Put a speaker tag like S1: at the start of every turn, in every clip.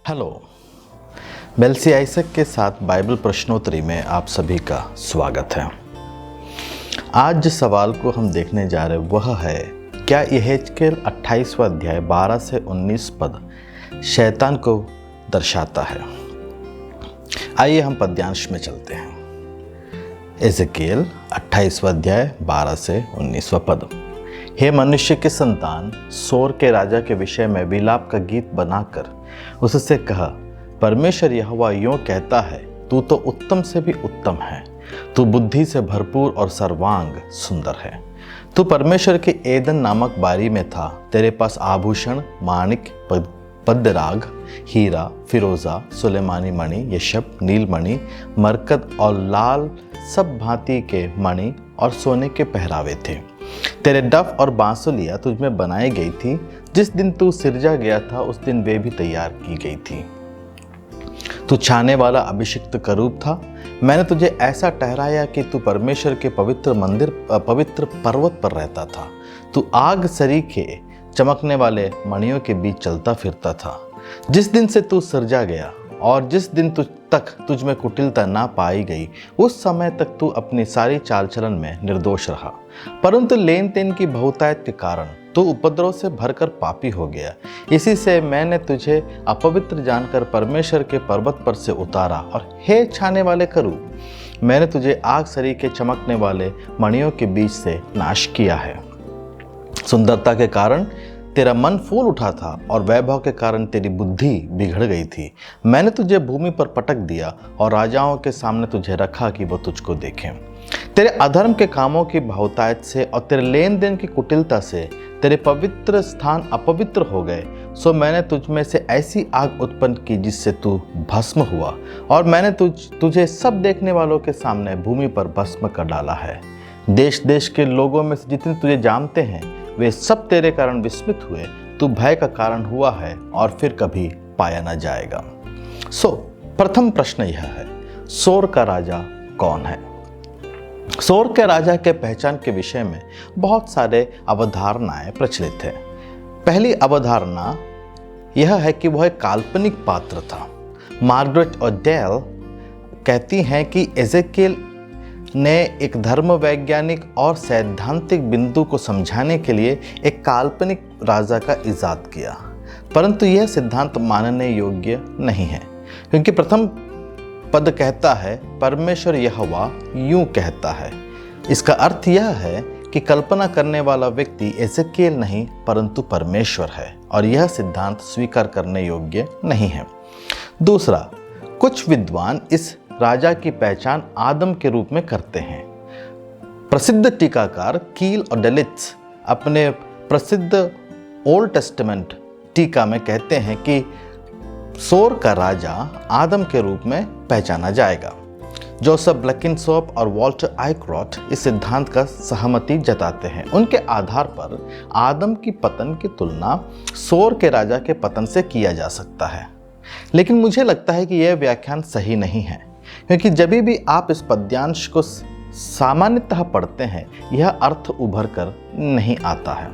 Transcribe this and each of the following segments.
S1: Hello, मेल्सी Isaac के साथ Bible प्रश्नोत्तरी में आप सभी का स्वागत है। आज जिस सवाल को हम देखने जा रहे हैं वह है, क्या यहेजकेल 28वां अध्याय 12 से 19 पद शैतान को दर्शाता है। आइए हम पद्यांश में चलते हैं। यहेजकेल 28वां अध्याय 12 से 19वां पद। हे मनुष्य के संतान, सोर के राजा के विषय में विलाप का गीत बनाकर उससे कहा, परमेश्वर यहोवा यूं कहता है, तू तो उत्तम से भी उत्तम है, तू बुद्धि से भरपूर और सर्वांग सुंदर है। तू परमेश्वर के एदन नामक बारी में था। तेरे पास आभूषण, माणिक, पद्मराग, हीरा, फिरोजा, सुलेमानी मणि, यशब, नीलमणि, मरकत और लाल सब भांति के मणि और सोने के पहरावे थे। तेरे डफ और बांसुलियाँ तुझ में बनाई गई थी। जिस दिन तू सिरजा गया था उस दिन वे भी तैयार की गई थी। तू छाने वाला अभिषिक्त करूब था। मैंने तुझे ऐसा ठहराया कि तू परमेश्वर के पवित्र पर्वत पर रहता था। तू आग सरीखे चमकने वाले मणियों के बीच चलता फिरता था। जिस दिन से तू सिरजा गया और जिस दिन तुझ में कुटिलता ना पाई गई, उस समय तक तू अपनी सारी चाल चलन में निर्दोष रहा। परंतु लेन देन की बहुतायत के कारण तू उपद्रव से भरकर पापी हो गया। इसी से मैंने तुझे अपवित्र जानकर परमेश्वर के पर्वत पर से उतारा। और हे छाने वाले करूब, मैंने तुझे आग सरीखे चमकने वाले मणियों के बीच से नाश किया है। सुंदरता के कारण तेरा मन फूल उठा था और वैभव के कारण तेरी बुद्धि बिगड़ गई थी। मैंने तुझे भूमि पर पटक दिया और राजाओं के सामने तुझे रखा कि वो तुझको देखें। तेरे अधर्म के कामों की बहुतायत से और तेरे लेन देन की कुटिलता से तेरे पवित्र स्थान अपवित्र हो गए। सो मैंने तुझ में से ऐसी आग उत्पन्न की जिससे तू भस्म हुआ, और मैंने तुझे सब देखने वालों के सामने भूमि पर भस्म कर डाला है। देश देश के लोगों में से जितने तुझे जानते हैं वे सब तेरे कारण विस्मित हुए। तू भय का कारण हुआ है और फिर कभी पाया न जाएगा। प्रथम प्रश्न यह है, सोर का राजा कौन है। सोर के राजा के पहचान के विषय में बहुत सारे अवधारणाएं प्रचलित हैं। पहली अवधारणा यह है कि वह एक काल्पनिक पात्र था। मार्गरेट ओडेल कहती हैं कि यहेजकेल ने एक धर्म वैज्ञानिक और सैद्धांतिक बिंदु को समझाने के लिए एक काल्पनिक राजा का इजाद किया, परंतु यह सिद्धांत मानने योग्य नहीं है, क्योंकि प्रथम पद कहता है, परमेश्वर यहोवा यूं कहता है। इसका अर्थ यह है कि कल्पना करने वाला व्यक्ति यहेजकेल नहीं परंतु परमेश्वर है, और यह सिद्धांत स्वीकार करने योग्य नहीं है। दूसरा, कुछ विद्वान इस राजा की पहचान आदम के रूप में करते हैं। प्रसिद्ध टीकाकार कील और डेलित्स अपने प्रसिद्ध ओल्ड टेस्टामेंट टीका में कहते हैं कि सोर का राजा आदम के रूप में पहचाना जाएगा। जोसेफ ब्लैकिनसोप और वॉल्टर आइक्रॉट इस सिद्धांत का सहमति जताते हैं। उनके आधार पर आदम की पतन की तुलना सोर के राजा के पतन से किया जा सकता है, लेकिन मुझे लगता है कि यह व्याख्यान सही नहीं है, क्योंकि जब भी आप इस पद्यांश को सामान्यतः पढ़ते हैं यह अर्थ उभर कर नहीं आता है।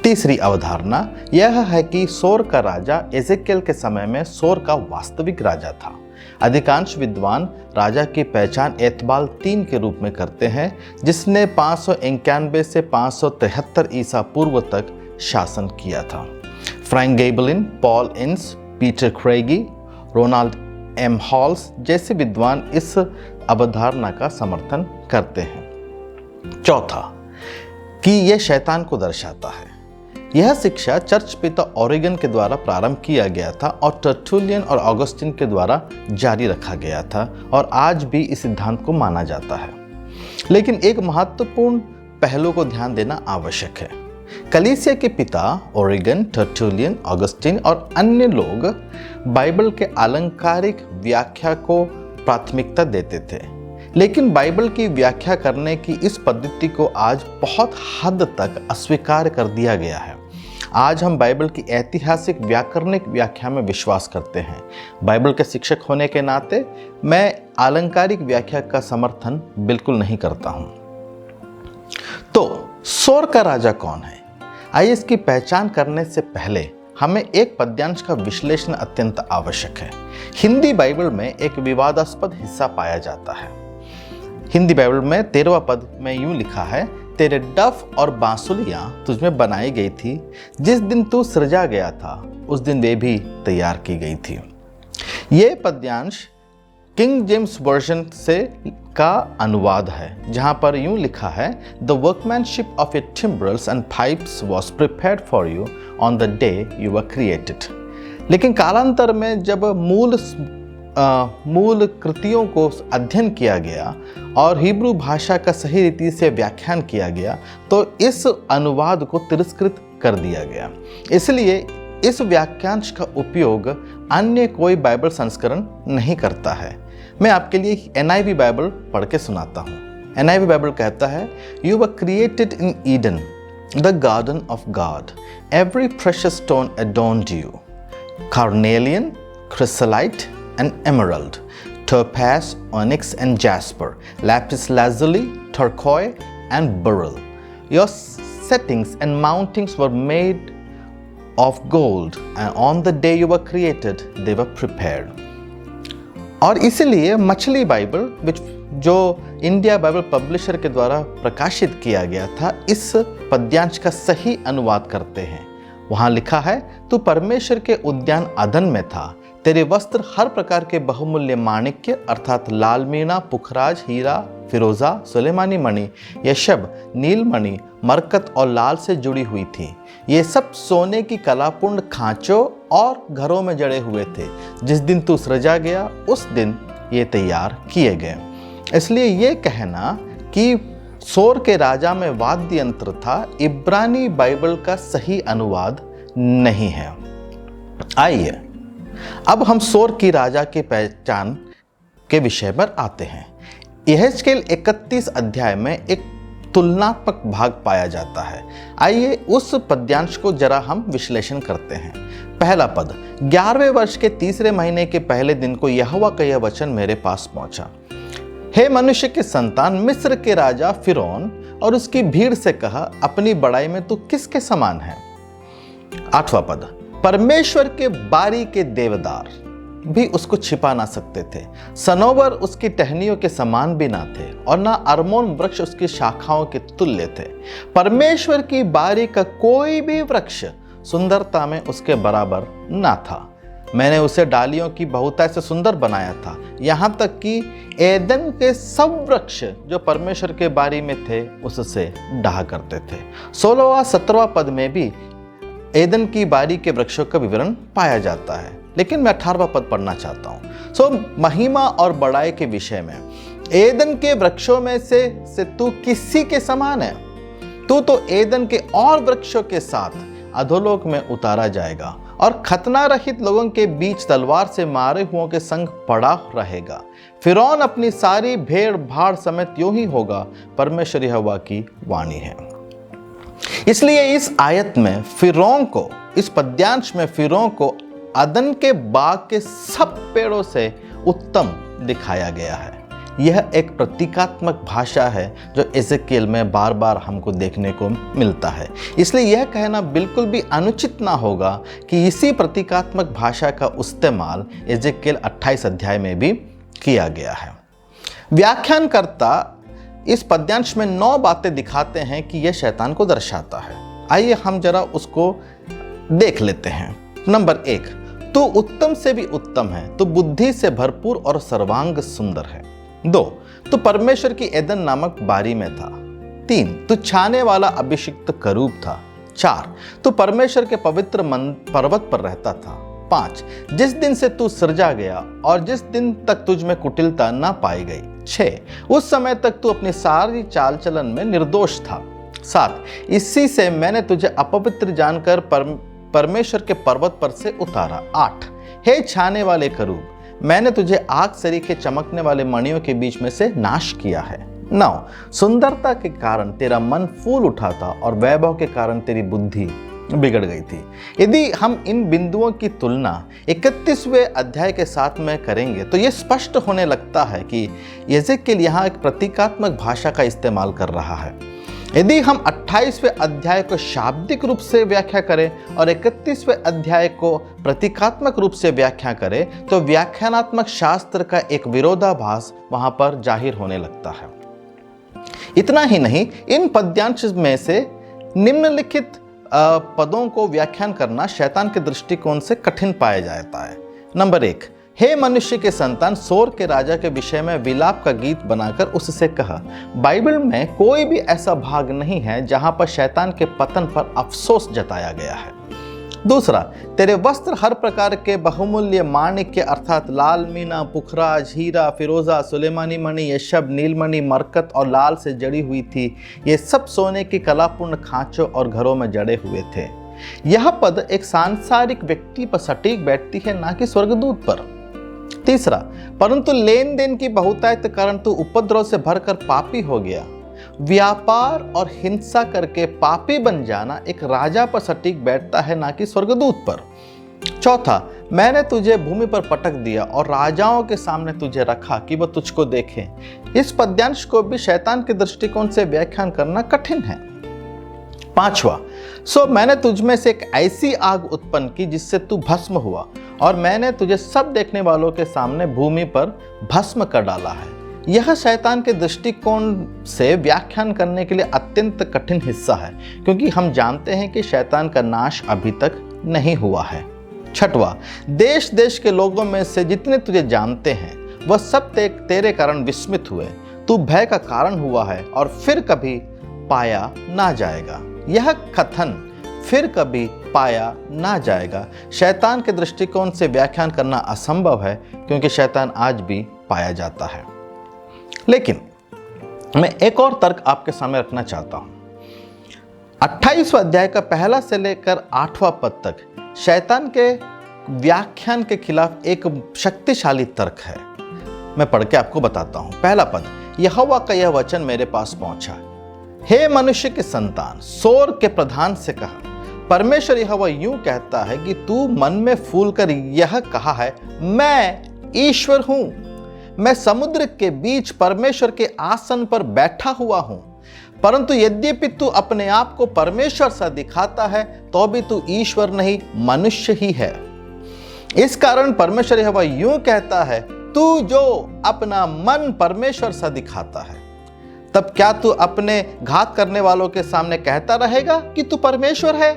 S1: तीसरी अवधारणा यह है कि सोर का राजा यहेजकेल के समय में सोर का वास्तविक राजा था। अधिकांश विद्वान राजा की पहचान एतबाल 3 के रूप में करते हैं, जिसने 591 से 573 ईसा पूर्व तक शासन किया था। फ्रैंक गेबलिन, पॉल इंस, पीटर क्रेगी, रोनाल्ड एम हॉल्स जैसे विद्वान इस अवधारणा का समर्थन करते हैं। चौथा, कि यह शैतान को दर्शाता है। यह शिक्षा चर्च पिता ओरिगन के द्वारा प्रारंभ किया गया था और टर्टुलियन और ऑगस्टिन के द्वारा जारी रखा गया था, और आज भी इस सिद्धांत को माना जाता है। लेकिन एक महत्वपूर्ण पहलू को ध्यान देना आवश्यक है। कलीसिया के पिता ओरिगन, टर्टुलियन, ऑगस्टिन और अन्य लोग बाइबल के आलंकारिक व्याख्या को प्राथमिकता देते थे, लेकिन बाइबल की व्याख्या करने की इस पद्धति को आज बहुत हद तक अस्वीकार कर दिया गया है। आज हम बाइबल की ऐतिहासिक व्याकरणिक व्याख्या में विश्वास करते हैं। बाइबल के शिक्षक होने के नाते मैं आलंकारिक व्याख्या का समर्थन बिल्कुल नहीं करता हूं। तो सोर का राजा कौन है? आइए इसकी पहचान करने से पहले हमें एक पद्यांश का विश्लेषण अत्यंत आवश्यक है। हिंदी बाइबल में एक विवादास्पद हिस्सा पाया जाता है। हिंदी बाइबल में 13वां पद में यूं लिखा है, तेरे डफ और बांसुलियां तुझमें बनाई गई थी, जिस दिन तू सृजा गया था उस दिन वे भी तैयार की गई थी। ये पद्यांश किंग जेम्स वर्जन से का अनुवाद है, जहां पर यूं लिखा है, the workmanship of your timbrels and pipes was prepared for you on the day you were created. लेकिन कालांतर में जब मूल कृतियों को अध्ययन किया गया और हिब्रू भाषा का सही रीति से व्याख्यान किया गया तो इस अनुवाद को तिरस्कृत कर दिया गया। इसलिए इस वाक्यांश का उपयोग अन्य कोई बाइबल संस्करण नहीं करता है। मैं आपके लिए NIV बाइबल पढ़ के सुनाता हूँ। NIV बाइबल कहता है, you were created in Eden, the garden of God, every precious stone adorned you, carnelian, chrysolite and emerald, topaz, onyx and jasper, lapis lazuli, turquoise and beryl. Your settings and mountings were made of gold, and on the day you were created, they were prepared. और इसलिए मछली Bible जो India Bible publisher के द्वारा प्रकाशित किया गया था, इस पद्यांश का सही अनुवाद करते हैं। वहाँ लिखा है, तू परमेश्वर के उद्यान अदन में था, तेरे वस्त्र हर प्रकार के बहुमूल्य माणिक्य अर्थात लाल मीना, पुखराज, हीरा, फिरोजा, सुलेमानी मणि, यशब, नीलमणि, मरकत और लाल से जुड़ी हुई थी। ये सब सोने की कलापूर्ण खांचों और घरों में जड़े हुए थे। जिस दिन तू सृजा गया उस दिन ये तैयार किए गए। इसलिए ये कहना कि सोर के राजा में वाद्य यंत्र था, इब्रानी बाइबल का सही अनुवाद नहीं है। आइए अब हम सोर की राजा की पहचान के विषय पर आते हैं। यहेजकेल 31 अध्याय में एक तुलनात्मक भाग पाया जाता है। आइए उस पद्यांश को जरा हम विश्लेषण करते हैं। पहला पद, 11वें वर्ष के 3 महीने के पहले दिन को यहोवा का यह वचन मेरे पास पहुंचा, हे मनुष्य के संतान, मिस्र के राजा फिरौन और उसकी भीड़ से कहा, अपनी बड़ाई में तू किसके समान है। 8वां पद, परमेश्वर के बारी के देवदार भी उसको छिपा ना सकते थे, सनोवर उसकी टहनियों के समान भी ना थे और ना अरमोन वृक्ष उसकी शाखाओं के तुल्य थे। परमेश्वर की बारी का कोई भी वृक्ष सुंदरता में उसके बराबर ना था। मैंने उसे डालियों की बहुताय से सुंदर बनाया था, यहाँ तक कि एदन के सब वृक्ष जो परमेश्वर के बारी में थे उससे डाह करते थे। 16वां 17वां पद में भी एदन की बारी के वृक्षों का विवरण पाया जाता है, लेकिन मैं 18वां पद पढ़ना चाहता हूँ। महिमा और बड़ाई के विषय में, एदन के वृक्षों में से तू किसी के समान है। तू तो एदन के और वृक्षों के साथ अधोलोक में उतारा जाएगा और खतना रहित लोगों के बीच तलवार से मारे हुओं के संग पड़ा रहेगा। फिरौन अपनी सारी भेड़ भाड़ समेत यूं ही होगा, परमेश्वर यहोवा की वाणी है। इसलिए इस आयत में फिरौन को, इस पद्यांश में फिरौन को अदन के बाग के सब पेड़ों से उत्तम दिखाया गया है। यह एक प्रतीकात्मक भाषा है जो एजेकियल में बार बार हमको देखने को मिलता है। इसलिए यह कहना बिल्कुल भी अनुचित ना होगा कि इसी प्रतीकात्मक भाषा का इस्तेमाल एजेकियल 28 अध्याय में भी किया गया है। व्याख्यानकर्ता इस पद्यांश में 9 बातें दिखाते हैं कि यह शैतान को दर्शाता है। आइए हम जरा उसको देख लेते हैं। नंबर 1, तू उत्तम से भी उत्तम है, तू बुद्धि से भरपूर और सर्वांग सुंदर है। 2, तू परमेश्वर की एदन नामक बारी में था। 3, तू छाने वाला अभिषिक्त करूब था। 4, तू परमेश्वर के पवित्र पर्वत पर रहता था। 5, जिस दिन से तू सृजा गया और जिस दिन तक तुझ में कुटिलता ना पाई गई। 6, उस समय तक तू अपनी सारी चाल चलन में निर्दोष था। 7, इसी से मैंने तुझे अपवित्र जानकर परमेश्वर के पर्वत पर से उतारा। 8, हे छाने वाले करूब, मैंने तुझे आग सरीखे चमकने वाले मणियों के बीच में से नाश किया है। 9, सुंदरता के कारण तेरा मन फूल उठा था और वैभव के कारण तेरी बुद्धि बिगड़ गई थी। यदि हम इन बिंदुओं की तुलना 31वें अध्याय के साथ में करेंगे तो यह स्पष्ट होने लगता है कि एजेकियल यहाँ एक प्रतीकात्मक भाषा का इस्तेमाल कर रहा है। यदि हम 28वें अध्याय को शाब्दिक रूप से व्याख्या करें और 31वें अध्याय को प्रतीकात्मक रूप से व्याख्या करें तो व्याख्यानात्मक शास्त्र का एक विरोधाभास वहां पर जाहिर होने लगता है। इतना ही नहीं, इन पद्यांश में से निम्नलिखित पदों को व्याख्यान करना शैतान के दृष्टिकोण से कठिन पाया जाता है। नंबर 1, हे मनुष्य के संतान, सोर के राजा के विषय में विलाप का गीत बनाकर उससे कहा। बाइबल में कोई भी ऐसा भाग नहीं है जहां पर शैतान के पतन पर अफसोस जताया गया है। दूसरा, तेरे वस्त्र हर प्रकार के बहुमूल्य माणिक्य अर्थात लाल मीना, पुखराज, हीरा, फिरोजा, सुलेमानी मणि, यशब, नीलमणि, मरकत और लाल से जड़ी हुई थी। ये सब सोने की कलापूर्ण खांचों और घरों में जड़े हुए थे। यह पद एक सांसारिक व्यक्ति पर सटीक बैठती है, ना कि स्वर्गदूत पर। तीसरा, परंतु लेन देन की बहुतायत कारण तू उपद्रव से भरकर पापी हो गया। व्यापार और हिंसा करके पापी बन जाना एक राजा पर सटीक बैठता है, ना कि स्वर्गदूत पर। चौथा, मैंने तुझे भूमि पर पटक दिया और राजाओं के सामने तुझे रखा कि वह तुझको देखें। इस पद्यांश को भी शैतान के दृष्टिकोण से व्याख्यान करना कठिन है। पांचवा, सो मैंने तुझमें से एक ऐसी आग उत्पन्न की जिससे तू भस्म हुआ और मैंने तुझे सब देखने वालों के सामने भूमि पर भस्म कर डाला है। यह शैतान के दृष्टिकोण से व्याख्यान करने के लिए अत्यंत कठिन हिस्सा है, क्योंकि हम जानते हैं कि शैतान का नाश अभी तक नहीं हुआ है। छठवां, देश देश के लोगों में से जितने तुझे जानते हैं वह सब तेरे कारण विस्मित हुए। तू भय का कारण हुआ है और फिर कभी पाया ना जाएगा। यह कथन फिर कभी पाया ना जाएगा शैतान के दृष्टिकोण से व्याख्यान करना असंभव है, क्योंकि शैतान आज भी पाया जाता है। लेकिन मैं एक और तर्क आपके सामने रखना चाहता हूं। 28वें अध्याय का पहला से लेकर 8वां पद तक शैतान के व्याख्यान के खिलाफ एक शक्तिशाली तर्क है। मैं पढ़ के आपको बताता हूं। पहला पद, यहोवा का यह वचन मेरे पास पहुंचा। हे मनुष्य के संतान, सोर के प्रधान से कहा, परमेश्वर यहोवा यूं कहता है कि तू मन में फूल कर यह कहा है, मैं ईश्वर हूं, मैं समुद्र के बीच परमेश्वर के आसन पर बैठा हुआ हूं। परंतु यद्यपि तू अपने आप को परमेश्वर सा दिखाता है तो भी तू ईश्वर नहीं, मनुष्य ही है। इस कारण परमेश्वर यहोवा यूं कहता है, तू जो अपना मन परमेश्वर सा दिखाता है, तब क्या तू अपने घात करने वालों के सामने कहता रहेगा कि तू परमेश्वर है?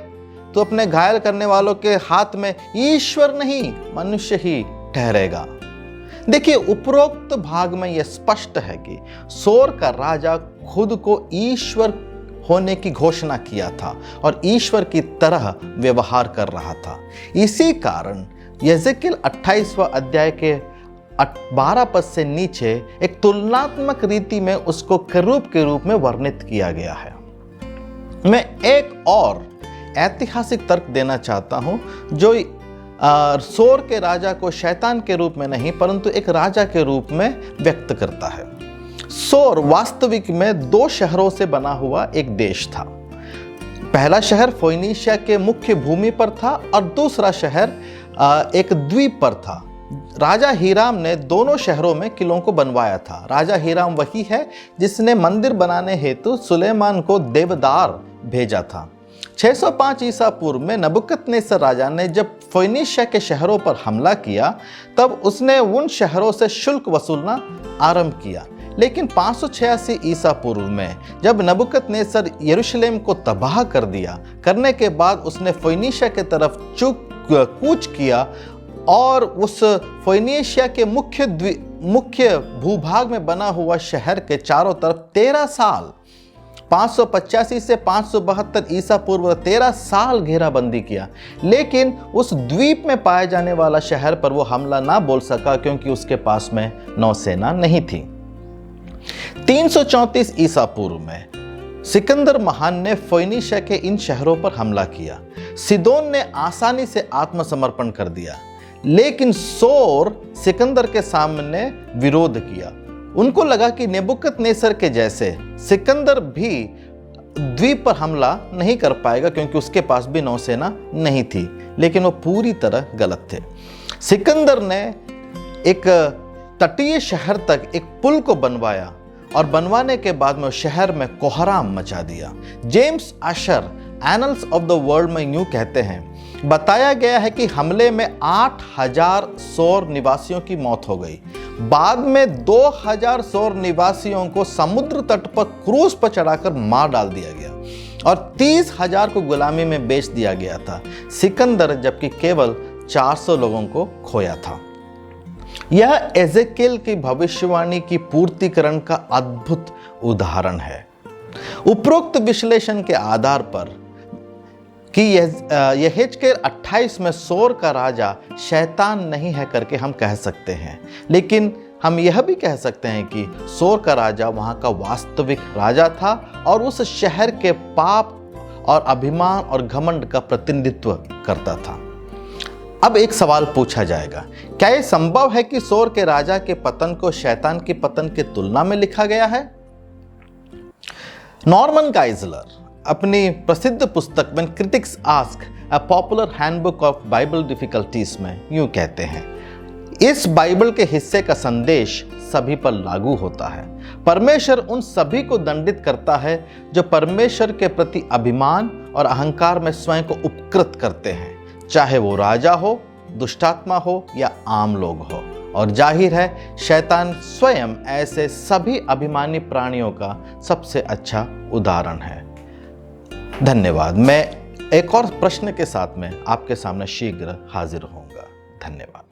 S1: तू अपने घायल करने वालों के हाथ में ईश्वर नहीं, मनुष्य ही ठहरेगा। देखिए, उपरोक्त भाग में यह स्पष्ट है कि सोर का राजा खुद को ईश्वर होने की घोषणा किया था और ईश्वर की तरह व्यवहार कर रहा था। इसी कारण यहेजकेल 28वां अध्याय के 12 पद से नीचे एक तुलनात्मक रीति में उसको करूब के रूप में वर्णित किया गया है। मैं एक और ऐतिहासिक तर्क देना चाहता हूं जो सोर के राजा को शैतान के रूप में नहीं परंतु एक राजा के रूप में व्यक्त करता है। सोर वास्तविक में 2 शहरों से बना हुआ एक देश था। पहला शहर फोइनिशिया के मुख्य भूमि पर था और दूसरा शहर एक द्वीप पर था। राजा हीराम ने दोनों शहरों में किलों को बनवाया था। राजा हीराम वही है जिसने मंदिर बनाने हेतु सुलेमान को देवदार भेजा था। 605 ईसा पूर्व में नबुकदनेस्सर राजा ने जब फोइनिशिया के शहरों पर हमला किया तब उसने उन शहरों से शुल्क वसूलना आरंभ किया। लेकिन 586 ईसा पूर्व में जब नबुकदनेस्सर यरूशलेम को तबाह कर दिया, करने के बाद उसने फोइनिशिया के तरफ कूच किया और उस फोइनिशिया के मुख्य भूभाग में बना हुआ शहर के चारों तरफ 13 साल 585 से 572 ईसा पूर्व 13 साल घेराबंदी किया। लेकिन उस द्वीप में पाए जाने वाला शहर पर वो हमला ना बोल सका क्योंकि उसके पास में नौसेना नहीं थी। 334 ईसा पूर्व में सिकंदर महान ने फोइनिशिया के इन शहरों पर हमला किया। सिदोन ने आसानी से आत्मसमर्पण कर दिया, लेकिन सोर सिकंदर के सामने विरोध किया। उनको लगा कि नेबुकदनेस्सर के जैसे सिकंदर भी द्वीप पर हमला नहीं कर पाएगा क्योंकि उसके पास भी नौसेना नहीं थी, लेकिन वो पूरी तरह गलत थे। सिकंदर ने एक तटीय शहर तक एक पुल को बनवाया और बनवाने के बाद में शहर में कोहराम मचा दिया। James Usher annals of the world में यूं कहते हैं, बताया गया है कि हमले में 8,000 सौर निवासियों की मौत हो गई। बाद में 2,000 सौर निवासियों को समुद्र तट पर क्रूज पर चढ़ाकर मार डाल दिया गया और 30,000 को गुलामी में बेच दिया गया था। सिकंदर जबकि केवल 400 लोगों को खोया था। यह एजेकिएल की भविष्यवाणी की पूर्तिकरण का अद्भुत उदाहरण है। उपरोक्त विश्लेषण के आधार पर कि यहेजकेल 28 में सोर का राजा शैतान नहीं है करके हम कह सकते हैं, लेकिन हम यह भी कह सकते हैं कि सोर का राजा वहाँ का वास्तविक राजा था और उस शहर के पाप और अभिमान और घमंड का प्रतिनिधित्व करता था। अब एक सवाल पूछा जाएगा, क्या यह संभव है कि सोर के राजा के पतन को शैतान के पतन की तुलना में लिखा गया है? नॉर्मन गाइजलर अपनी प्रसिद्ध पुस्तक when critics ask a popular handbook of Bible difficulties में यूं कहते हैं, इस बाइबल के हिस्से का संदेश सभी पर लागू होता है। परमेश्वर उन सभी को दंडित करता है जो परमेश्वर के प्रति अभिमान और अहंकार में स्वयं को उपकृत करते हैं, चाहे वो राजा हो, दुष्टात्मा हो या आम लोग हो। और जाहिर है शैतान स्वयं ऐसे सभी अभिमानी प्राणियों का सबसे अच्छा उदाहरण है। धन्यवाद। मैं एक और प्रश्न के साथ में आपके सामने शीघ्र हाजिर होऊंगा। धन्यवाद।